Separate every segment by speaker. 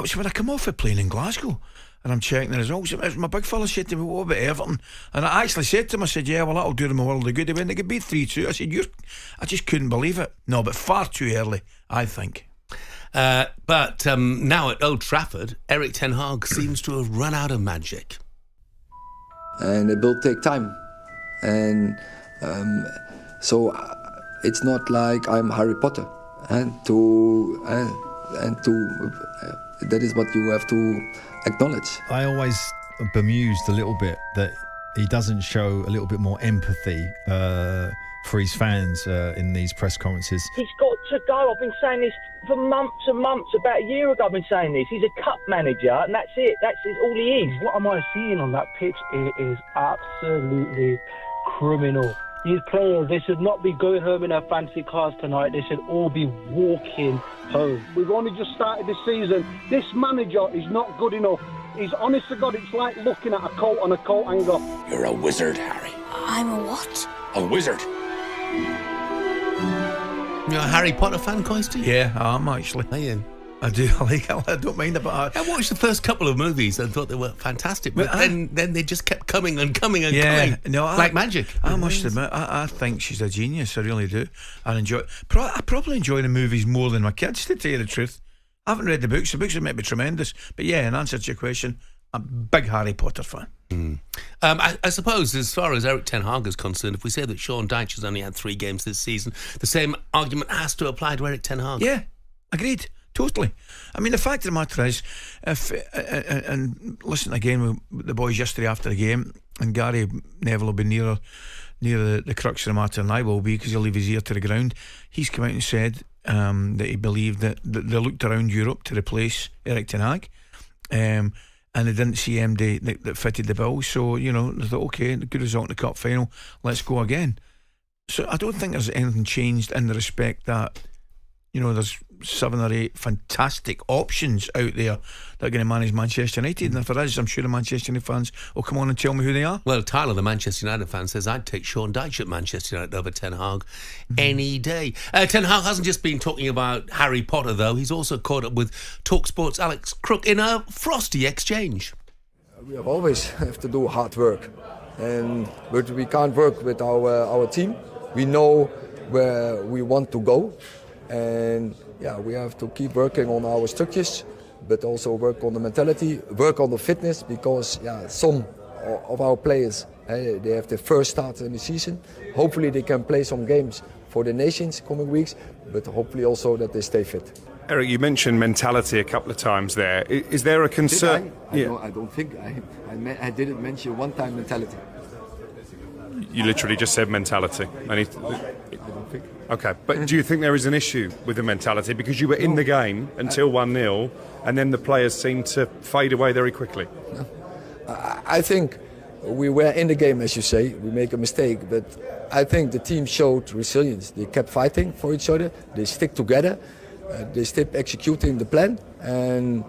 Speaker 1: was when I come off of playing in Glasgow and I'm checking the results. My big fella said to me, what about Everton? And I actually said to him, I said, yeah, well, that'll do them a world of good. They went, they could beat 3-2. I said, I just couldn't believe it. No, but far too early, I think.
Speaker 2: But now at Old Trafford, Erik ten Hag seems to have run out of magic.
Speaker 3: And it will take time. And so it's not like I'm Harry Potter. And that is what you have to acknowledge.
Speaker 4: I always bemused a little bit that he doesn't show a little bit more empathy for his fans in these press conferences.
Speaker 5: He's got to go. I've been saying this for months and months. About a year ago I've been saying this. He's a cup manager and that's it. That's all he is.
Speaker 6: What am I seeing on that pitch? It is absolutely criminal. These players, they should not be going home in their fancy cars tonight. They should all be walking home. We've only just started this season. This manager is not good enough. He's honest to God, it's like looking at a coat on a coat hanger.
Speaker 7: You're a wizard, Harry.
Speaker 8: I'm a what?
Speaker 7: A wizard.
Speaker 2: You're a Harry Potter fan, Coisty?
Speaker 1: Yeah, I am actually.
Speaker 2: Are you?
Speaker 1: I do. I like it. I don't mind about it.
Speaker 2: I watched the first couple of movies and thought they were fantastic, but then they just kept coming and coming and coming, like magic.
Speaker 1: I must admit, I think she's a genius. I really do. I enjoy it. I probably enjoy the movies more than my kids, to tell you the truth. I haven't read the books. The books might be tremendous, but yeah, in answer to your question, I'm a big Harry Potter fan.
Speaker 2: I suppose, as far as Erik ten Hag is concerned, if we say that Sean Dyche has only had 3 games this season, the same argument has to apply to Erik ten Hag.
Speaker 1: Yeah, agreed. Totally. I mean, the fact of the matter is, and listen again with the boys yesterday after the game, and Gary Neville will be near the crux of the matter than I will be, because he'll leave his ear to the ground. He's come out and said that he believed that they looked around Europe to replace Erik ten Hag, and they didn't see MD that fitted the bill. So, they thought, okay, good result in the cup final, let's go again. So I don't think there's anything changed in the respect that, there's 7 or 8 fantastic options out there that are going to manage Manchester United. And if there is, I'm sure the Manchester United fans will come on and tell me who they are.
Speaker 2: Well, Tyler, the Manchester United fan, says I'd take Sean Dyche at Manchester United over Ten Hag any day. Ten Hag hasn't just been talking about Harry Potter, though. He's also caught up with talkSPORT's Alex Crook in a Frosty exchange.
Speaker 3: We always have to do hard work, but we can't work with our team. We know where we want to go. And we have to keep working on our structures, but also work on the mentality, work on the fitness, because some of our players, they have their first start in the season. Hopefully they can play some games for the nations coming weeks, but hopefully also that they stay fit.
Speaker 9: Erik, you mentioned mentality a couple of times there. Is there a concern?
Speaker 3: Did I? I don't think I didn't mention one time mentality.
Speaker 9: You literally just said mentality.
Speaker 3: I don't think.
Speaker 9: Okay, but do you think there is an issue with the mentality? Because you were in the game until 1-0, and then the players seemed to fade away very quickly.
Speaker 3: No. I think we were in the game, as you say. We make a mistake, but I think the team showed resilience. They kept fighting for each other. They stick together. They still executing the plan, and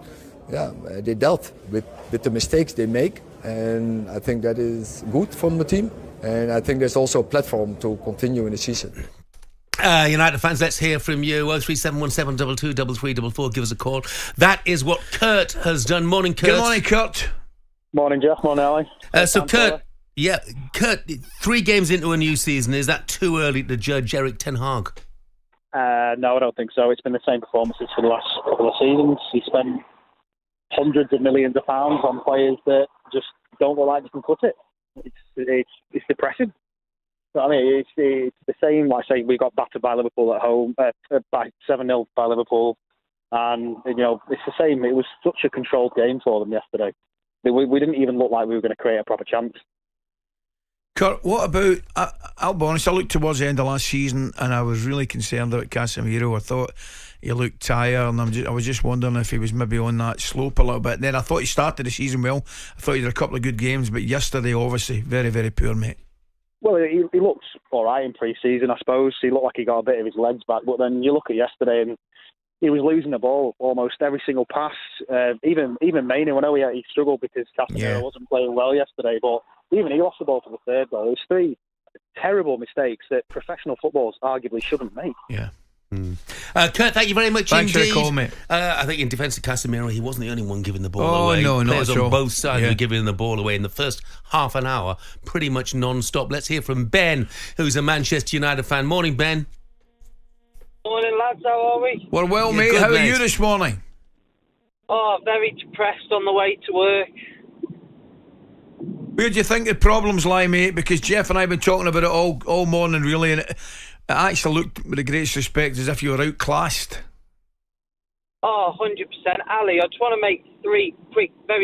Speaker 3: they dealt with the mistakes they make. And I think that is good from the team. And I think there's also a platform to continue in the season.
Speaker 2: United fans, let's hear from you. 03717 223344. Give us a call. That is what Kurt has done. Morning, Kurt.
Speaker 1: Good morning, Kurt.
Speaker 10: Morning, Jeff. Morning, Ali.
Speaker 2: Kurt, 3 games into a new season. Is that too early to judge Erik ten Hag?
Speaker 10: No, I don't think so. It's been the same performances for the last couple of seasons. He spent hundreds of millions of pounds on players that just don't look like they can cut it. It's depressing. I mean, it's the same. Like I say, we got battered by Liverpool at home, by 7-0 by Liverpool, and it's the same. It was such a controlled game for them yesterday. We didn't even look like we were going to create a proper chance.
Speaker 1: Kurt, what about, I'll be honest, I looked towards the end of last season and I was really concerned about Casemiro. I thought he looked tired, and I was just wondering if he was maybe on that slope a little bit. And then I thought he started the season well. I thought he had a couple of good games, but yesterday, obviously, very, very poor, mate.
Speaker 10: Well, he looked all right in pre-season, I suppose. He looked like he got a bit of his legs back, but then you look at yesterday and he was losing the ball almost every single pass. Even Mainu, I know he struggled because Casemiro wasn't playing well yesterday, but even he lost the ball for the third goal. It was 3 terrible mistakes that professional footballers arguably shouldn't make.
Speaker 1: Yeah.
Speaker 2: Kurt, thank you very much
Speaker 1: Thanks
Speaker 2: indeed.
Speaker 1: for the call, mate.
Speaker 2: I think in defence of Casemiro, he wasn't the only one giving the ball
Speaker 1: Oh,
Speaker 2: away.
Speaker 1: no, not
Speaker 2: Players
Speaker 1: at
Speaker 2: on
Speaker 1: all.
Speaker 2: both sides
Speaker 1: Yeah.
Speaker 2: were giving the ball away in the first half an hour, pretty much non-stop. Let's hear from Ben, who's a Manchester United fan. Morning, Ben.
Speaker 7: Morning, lads. How are we?
Speaker 1: Well,
Speaker 2: Yeah,
Speaker 1: mate,
Speaker 2: good,
Speaker 1: how are
Speaker 2: mate.
Speaker 1: you this morning?
Speaker 7: Oh, very depressed on the way to work.
Speaker 1: Where do you think the problems lie, mate? Because Jeff and I have been talking about it all morning, really, and it actually looked, with the greatest respect, as if you were outclassed.
Speaker 7: Oh, 100%. Ali, I just want to make very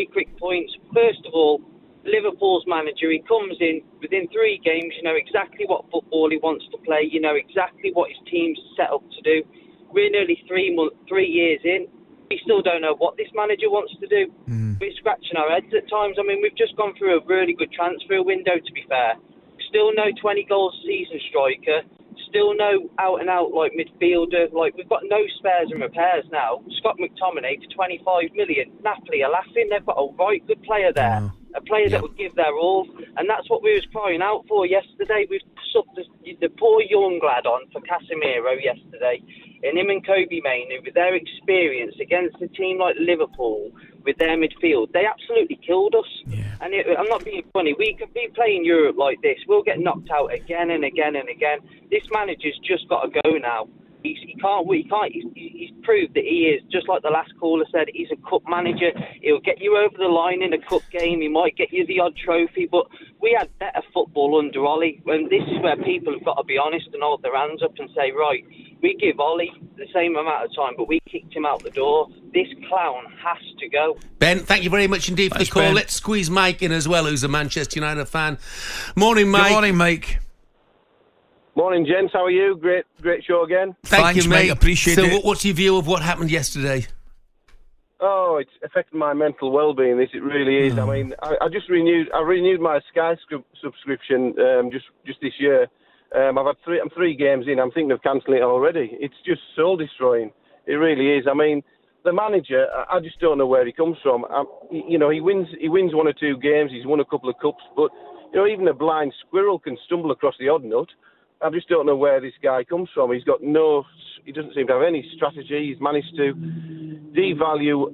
Speaker 7: quick points. First of all, Liverpool's manager, he comes in within 3 games, you know exactly what football he wants to play, you know exactly what his team's set up to do. We're nearly 3 years in. We still don't know what this manager wants to do. We're scratching our heads at times. I mean, we've just gone through a really good transfer window, to be fair. Still no 20 goals season striker. Still no out-and-out like midfielder. Like, we've got no spares and repairs now. Scott McTominay for 25 million. Napoli are laughing. They've got a right good player there. A player that would give their all. And that's what we was crying out for yesterday. We've subbed the poor young lad on for Casemiro yesterday. And him and Kobe Mainoo, with their experience against a team like Liverpool, with their midfield, they absolutely killed us. Yeah. And I'm not being funny. We could be playing Europe like this. We'll get knocked out again and again and again. This manager's just got to go now. He's proved that he is, just like the last caller said, he's a cup manager. He'll get you over the line in a cup game. He might get you the odd trophy, but we had better football under Ollie. And this is where people have got to be honest and hold their hands up and say, right, we give Ollie the same amount of time, but we kicked him out the door. This clown has to go.
Speaker 2: Ben, thank you very much indeed for the call.
Speaker 1: Ben.
Speaker 2: Let's squeeze Mike in as well, who's a Manchester United fan. Morning, Mike.
Speaker 1: Good morning, Mike.
Speaker 8: Morning, gents. How are you? Great show again.
Speaker 2: Thank you, mate.
Speaker 1: Appreciate it.
Speaker 2: So, what's your view of what happened yesterday?
Speaker 8: Oh, it's affected my mental well-being. This it really is. I mean, I renewed my Sky subscription just this year. I'm 3 games in. I'm thinking of cancelling it already. It's just soul destroying. It really is. I mean, the manager, I just don't know where he comes from. He wins 1 or 2 games. He's won a couple of cups, but even a blind squirrel can stumble across the odd nut. I just don't know where this guy comes from. He doesn't seem to have any strategy. He's managed to devalue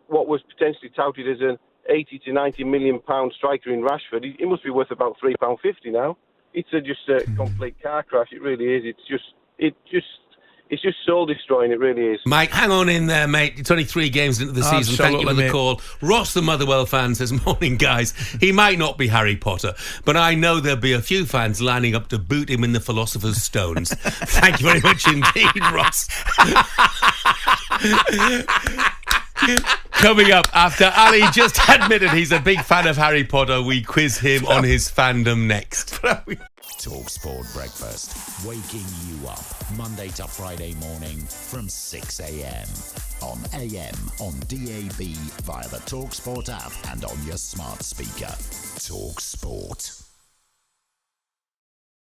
Speaker 8: what was potentially touted as an 80 to 90 million pound striker in Rashford. He must be worth about £3.50 now. It's just a complete car crash. It really is. It's just soul destroying. It really is.
Speaker 2: Mike, hang on in there, mate. It's only 3 games into the season. Thank you for the
Speaker 1: mate.
Speaker 2: call. Ross, the Motherwell fan, says, morning, guys. He might not be Harry Potter, but I know there'll be a few fans lining up to boot him in the Philosopher's Stones. Thank you very much indeed, Ross. Coming up, after Ali just admitted he's a big fan of Harry Potter, we quiz him on his fandom next.
Speaker 11: talkSPORT Breakfast, waking you up Monday to Friday morning from 6 a.m. on AM, on DAB, via the talkSPORT app and on your smart speaker. talkSPORT.